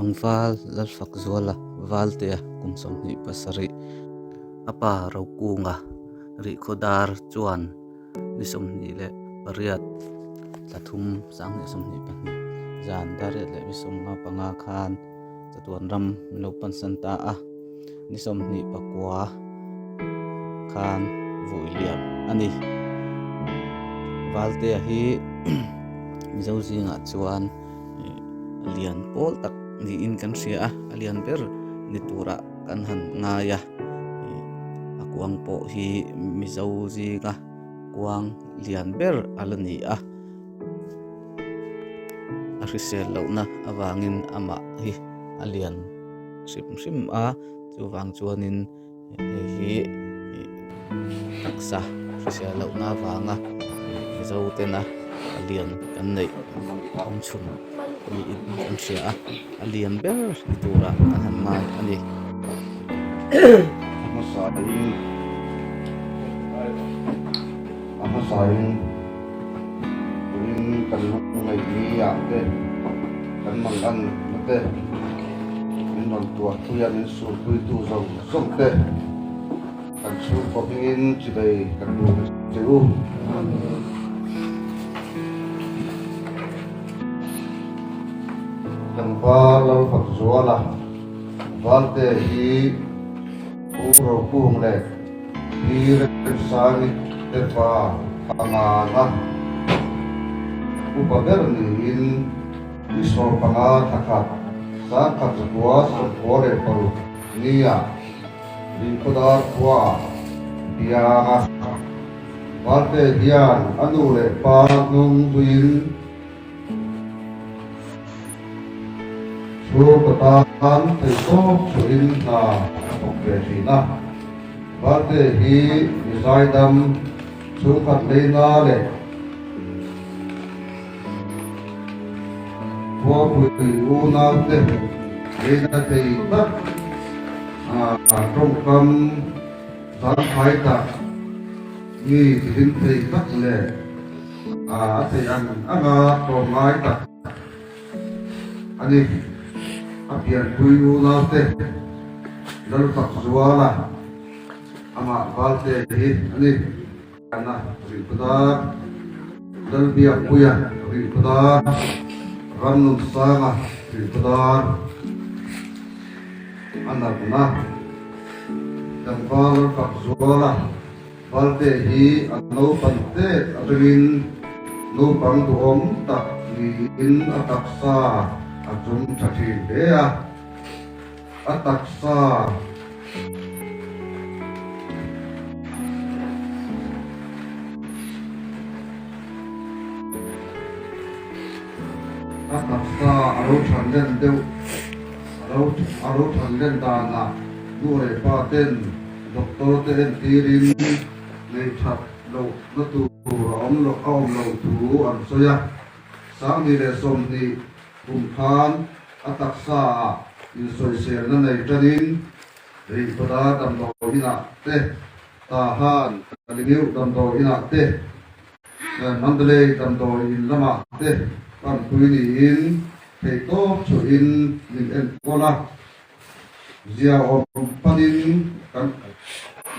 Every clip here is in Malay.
pangval lalfak zuala valte kumsom ni pasari apa raukunga ri khodar chuan nisom ni le pariat lathum sang nisom ni pan zan dare le nisom nga panga khan chatuan ram no pan santa a nisom ni pakwa khan voiliam ani valte hi mizo zinga chuan alian pol tak ni in kan ria alian ber ni tura kan han ngaya akuang po hi mizo zinga kuang lian ber alani a arisel launa awangin ama hi alian sim a chuwang chuanin hi taksa arisel launa wanga mizo tena alian kan nei om chum ni in kan ria alian ber ni tura kan han mai ani sayang kuning kan ngai ni ya te kan mangan te in non tua tuya in su kui tu zo som te kan su ko pingin chi dai kan du cheu kan pa lo phak zuala valte hi uro pung le hi re sani te pa panganga upaberni in isor panga thakat sa khatwa sore paru niya rinkodar kwa bianga valte dian anule pa nung tuin suratan teso suin na pokresina valte hi misaidam sungkat lena le wa pui una te lena te tak trong kam san phai ta ni tin te tak le te an anga to mai ta ani apian pui una te dal tak zuala ama valte hi ani ana rikuda dalbia puya rikuda ramnun sanga rikuda anakuna damval fakzuala valte hi ano pante adrin no pang duom tak ni in ataksa ajum chathi dea ataksa ataksa aro chanlen deu aro chanlen dana nure paten doktor ten tirin le chat lo natu om lo tu an soya sang ni le som ni khan ataksa in soi ser na nei tanin ri pada dam do ina te ta han kalimiu dam do ina te mandale dam do in lama te kan pui ni in thei to chu in min en kola zia om panin kan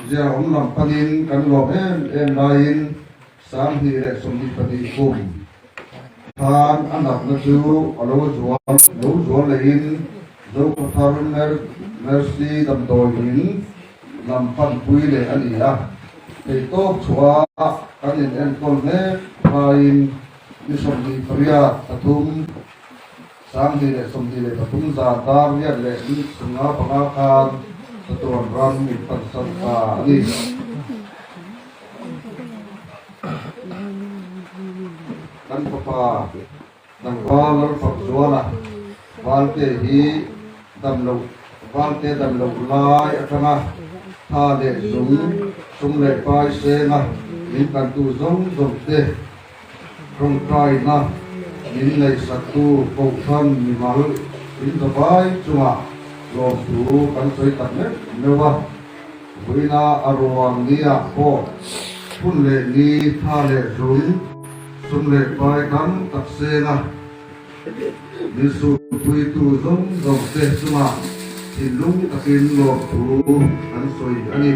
zia om lam panin kan lo em lain sam hi re som ni pani kum than anak na chu alo zual le in zo ko tharun mercy dam do in lam pan pui le ani a thei to chua kan en kol ne lain ni som ni paria tatum sang ni le som ni le tatum za dar ya le ni sunga panga khan taton ram ni pan san ka ni kan papa nang walor fakzuala valte hi damlo lai atanga tha le sum le pai se na min kan tu zong te trong trai na min nei satu ko than ni mal in the bai chunga lo tu kan soi tak ne mewa buina arwang nia ko phun le ni tha le sum le pai kan tak se na Nisu tui tu zong zong teh cuma Silung takin lop tu an soi ani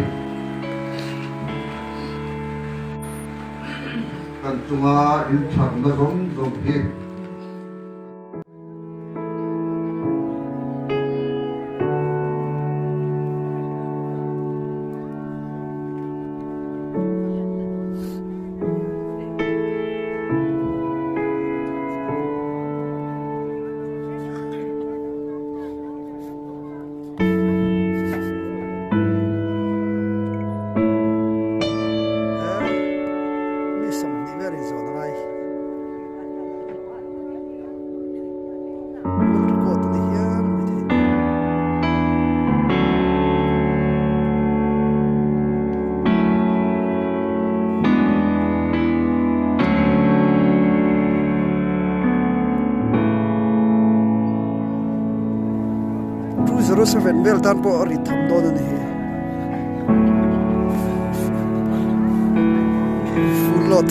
Kan cuma in chan na zong zong hi Zero seven bel tan po ri tham do ni full lot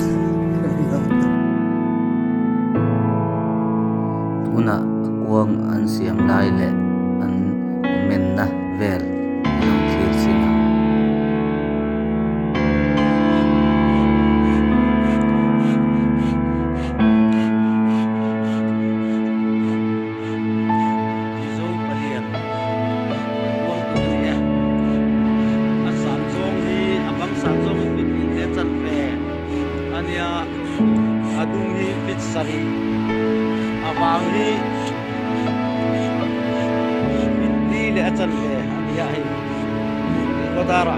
tuna kuang an siam lai le an men na vel ang thir sina adung hi pit sari awang hi di le atan le ya hi kodara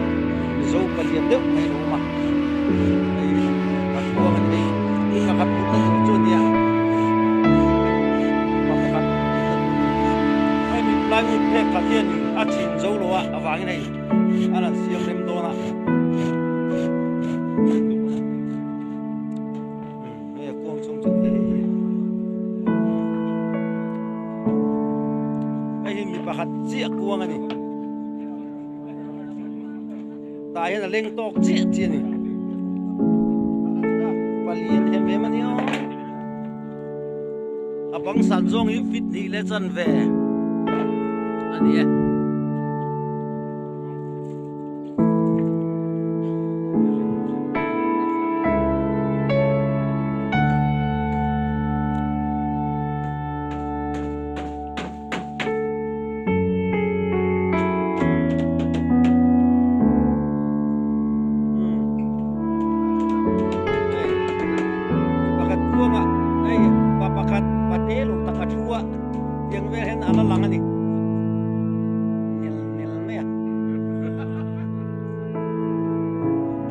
zo paliam de mai roma ai aku man dei kakat putan chun ya kakat ai mi plan hi pe katien a chin zo lo awang nei ala siam rem do na pakat cia kuang ani tayo na leng tok cia cia ni palian hem hem ani o abang sanjong hi fit ni le chan ve ani e papakat patelo takatua yang wehen ala langani nil nil mea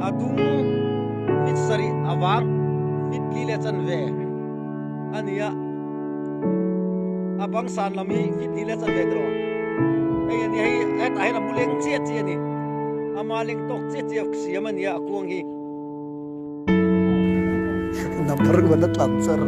adung mitsari awar fitlile chan ve ania abang san lami fitlile chan ve dro ai ani ai et ai na muleng che che ni amaling tok che che siamania akuang hi number gua transfer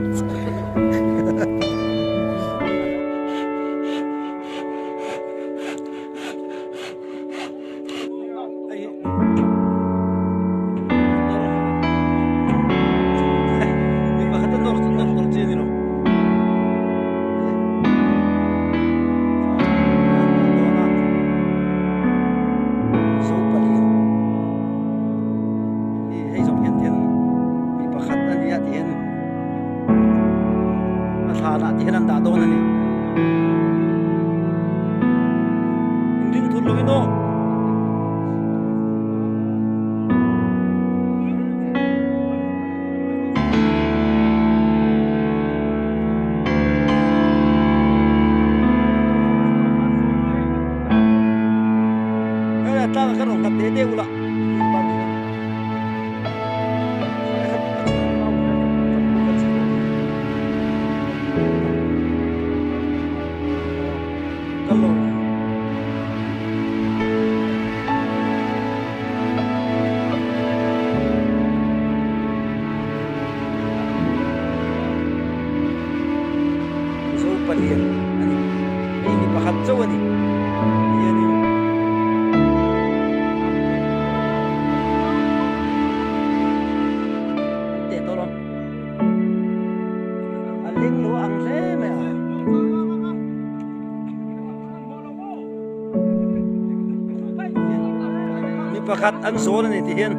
pakhat an zon ani ti hian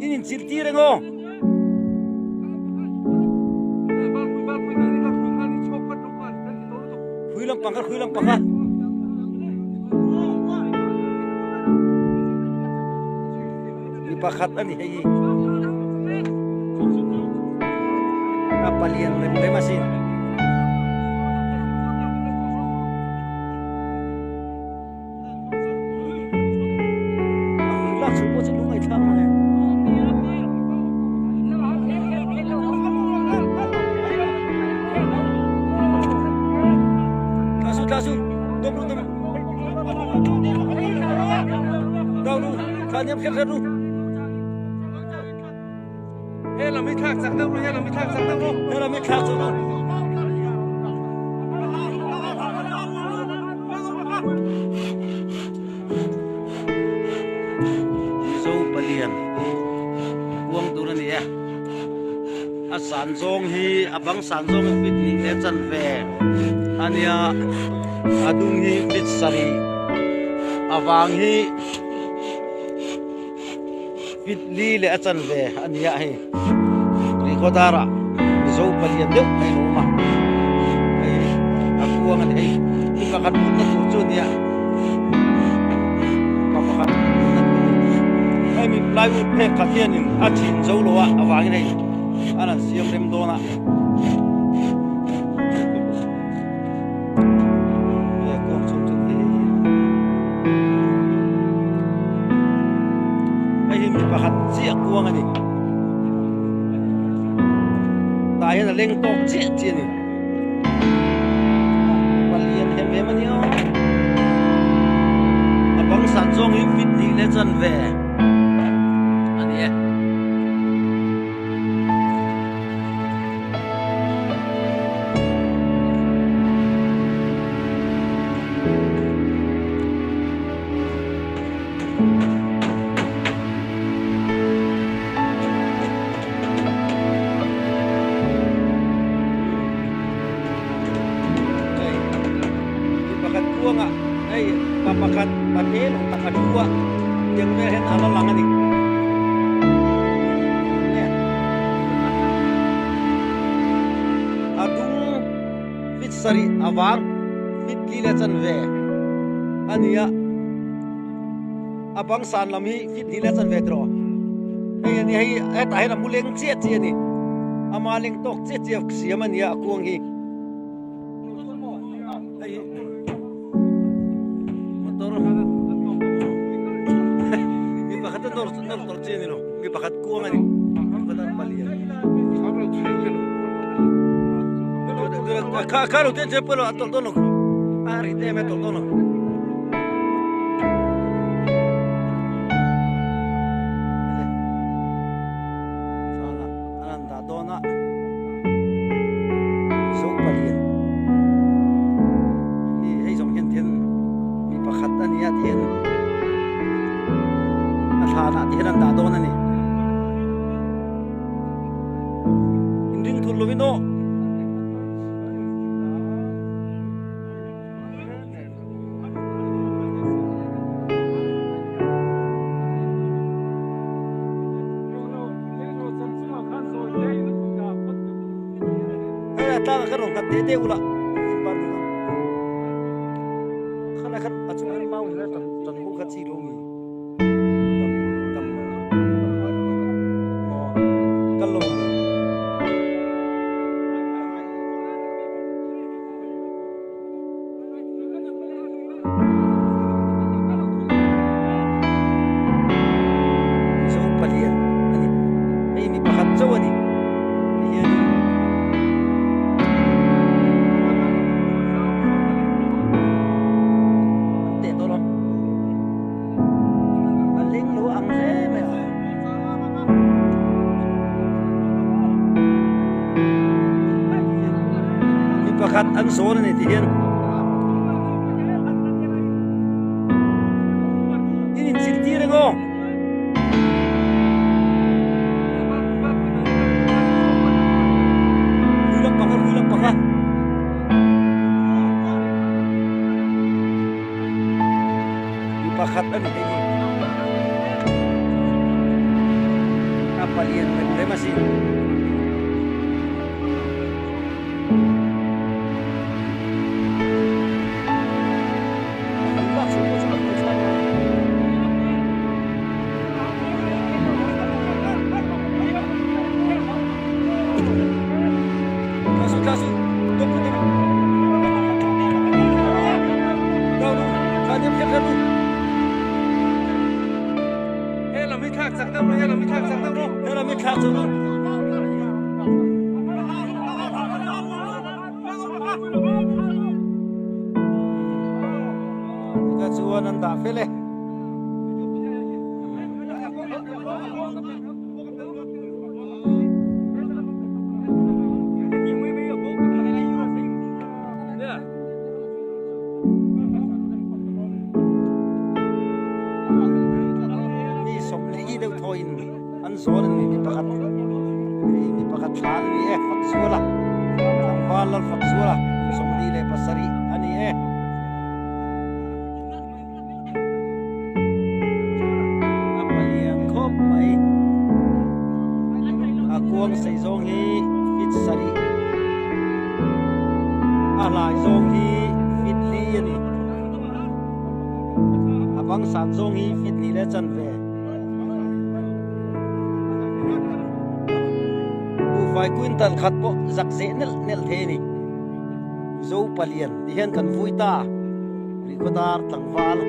in chil ti rengo khuilam pangka ni pakhat ani hei napalian lem asin ang lak supo sa lungai thang mga kasu dom đâu lu kanyam khera lu hela mi thak sak đâu hela mi thak sak đâu zo palian buang tu ni ya asan zong hi abang san zong fit ni le chan ve ania adung hi fit sari awang hi fit li le achan ve ania hi rikodara zo palian deuh ai roma ai akuang an ai ipakat put na tur chu nia papakat ai mi plywood phek ka hian in a thin zo lowa awang nei ana siam rem dona pakhat chia kuang ani tai na leng tok chia chia ni palian hem hem ani o abang san zong hi fit ni le chan ve ani e nga ay papakat papel takadua yang mehen alalangan ni adung fit sari awang fit lila chan ve ania abang san lami fit lila chan ve tro ay ani ay tahi na muleng chia chia ni amaling tok chia chia siaman ya akuang hi nor chini no ngi pakat kuang ani pakat palian ka lo te pelo atol dono ari te me tol dono sala ananda dona so palian ni hei som hian thian mi pakhat ani ya thian thana thiran da don ani inding thul lovino ay ta ka ron ka te ula pan khana khat achungan mau hira tan hu kha chi rongi pakhat an zon ani ti hian in chil ti rengo khuilam pakha pakhat ani hei kapalian masih Kacuan tak fele. Ni somli deu thoin an zon ni pakat lan ni faksuala wal faksuala somli le pasari ani mai akuang sei zong hi fit sari alai zong hi fit li ani abang san zong hi fit ni le chan ve bu vai quintal khat po zak ze nel the ni zo palian ti hian kan vui ta ri ko dar tlang wal